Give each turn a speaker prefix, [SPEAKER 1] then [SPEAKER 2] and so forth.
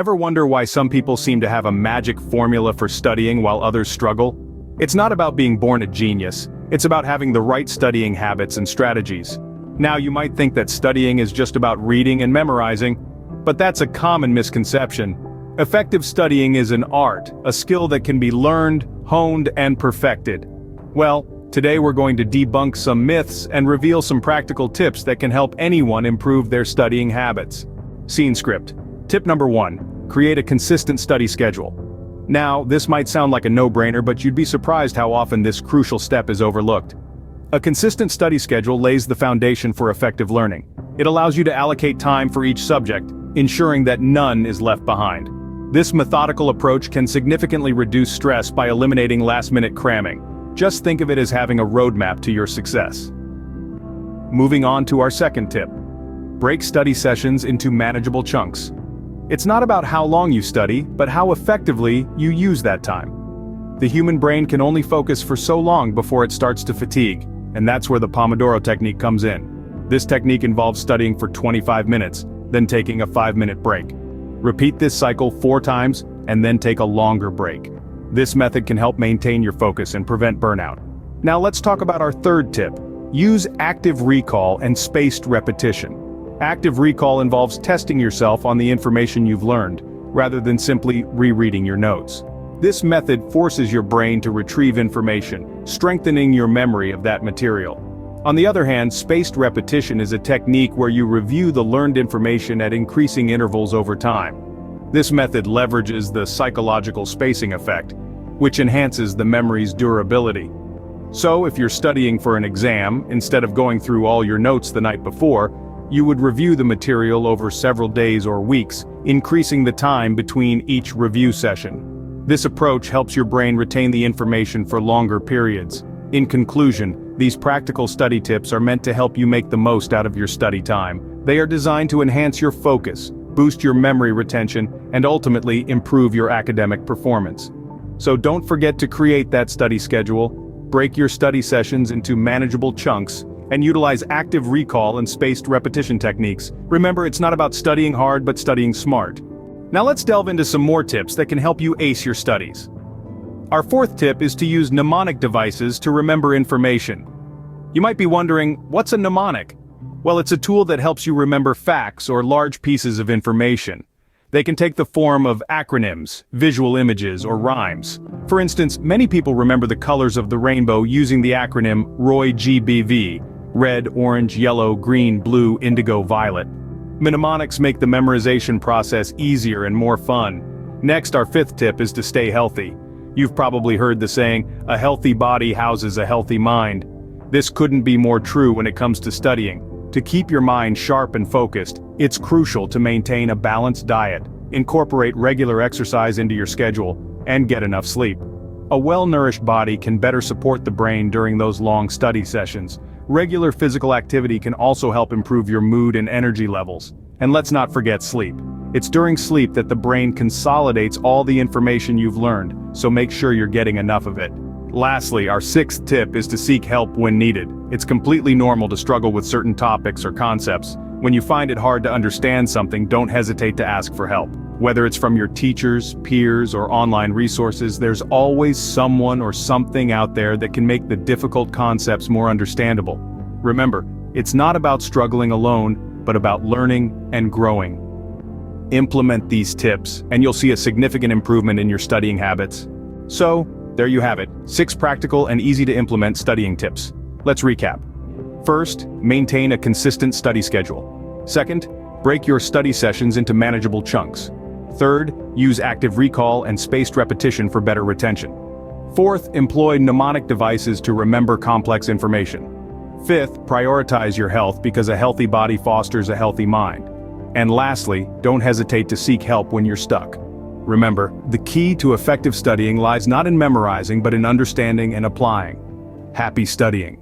[SPEAKER 1] Ever wonder why some people seem to have a magic formula for studying while others struggle? It's not about being born a genius, it's about having the right studying habits and strategies. Now you might think that studying is just about reading and memorizing, but that's a common misconception. Effective studying is an art, a skill that can be learned, honed, and perfected. Well, today we're going to debunk some myths and reveal some practical tips that can help anyone improve their studying habits. Scene script. Tip number 1. Create a consistent study schedule. Now, this might sound like a no-brainer, but you'd be surprised how often this crucial step is overlooked. A consistent study schedule lays the foundation for effective learning. It allows you to allocate time for each subject, ensuring that none is left behind. This methodical approach can significantly reduce stress by eliminating last-minute cramming. Just think of it as having a roadmap to your success. Moving on to our second tip. Break study sessions into manageable chunks. It's not about how long you study, but how effectively you use that time. The human brain can only focus for so long before it starts to fatigue, and that's where the Pomodoro Technique comes in. This technique involves studying for 25 minutes, then taking a 5-minute break. Repeat this cycle 4 times, and then take a longer break. This method can help maintain your focus and prevent burnout. Now let's talk about our third tip. Use active recall and spaced repetition. Active recall involves testing yourself on the information you've learned, rather than simply rereading your notes. This method forces your brain to retrieve information, strengthening your memory of that material. On the other hand, spaced repetition is a technique where you review the learned information at increasing intervals over time. This method leverages the psychological spacing effect, which enhances the memory's durability. So if you're studying for an exam, instead of going through all your notes the night before, you would review the material over several days or weeks, increasing the time between each review session. This approach helps your brain retain the information for longer periods. In conclusion, these practical study tips are meant to help you make the most out of your study time. They are designed to enhance your focus, boost your memory retention, and ultimately improve your academic performance. So don't forget to create that study schedule, break your study sessions into manageable chunks, and utilize active recall and spaced repetition techniques. Remember, it's not about studying hard but studying smart. Now let's delve into some more tips that can help you ace your studies. Our fourth tip is to use mnemonic devices to remember information. You might be wondering, what's a mnemonic? Well, it's a tool that helps you remember facts or large pieces of information. They can take the form of acronyms, visual images, or rhymes. For instance, many people remember the colors of the rainbow using the acronym ROY-GBV, red, orange, yellow, green, blue, indigo, violet. Mnemonics make the memorization process easier and more fun. Next, our fifth tip is to stay healthy. You've probably heard the saying, a healthy body houses a healthy mind. This couldn't be more true when it comes to studying. To keep your mind sharp and focused, it's crucial to maintain a balanced diet, incorporate regular exercise into your schedule, and get enough sleep. A well-nourished body can better support the brain during those long study sessions. Regular physical activity can also help improve your mood and energy levels. And let's not forget sleep. It's during sleep that the brain consolidates all the information you've learned, so make sure you're getting enough of it. Lastly, our sixth tip is to seek help when needed. It's completely normal to struggle with certain topics or concepts. When you find it hard to understand something, don't hesitate to ask for help. Whether it's from your teachers, peers, or online resources, there's always someone or something out there that can make the difficult concepts more understandable. Remember, it's not about struggling alone, but about learning and growing. Implement these tips, and you'll see a significant improvement in your studying habits. So, there you have it, 6 practical and easy-to-implement studying tips. Let's recap. First, maintain a consistent study schedule. Second, break your study sessions into manageable chunks. Third, use active recall and spaced repetition for better retention. Fourth, employ mnemonic devices to remember complex information. Fifth, prioritize your health because a healthy body fosters a healthy mind. And lastly, don't hesitate to seek help when you're stuck. Remember, the key to effective studying lies not in memorizing but in understanding and applying. Happy studying!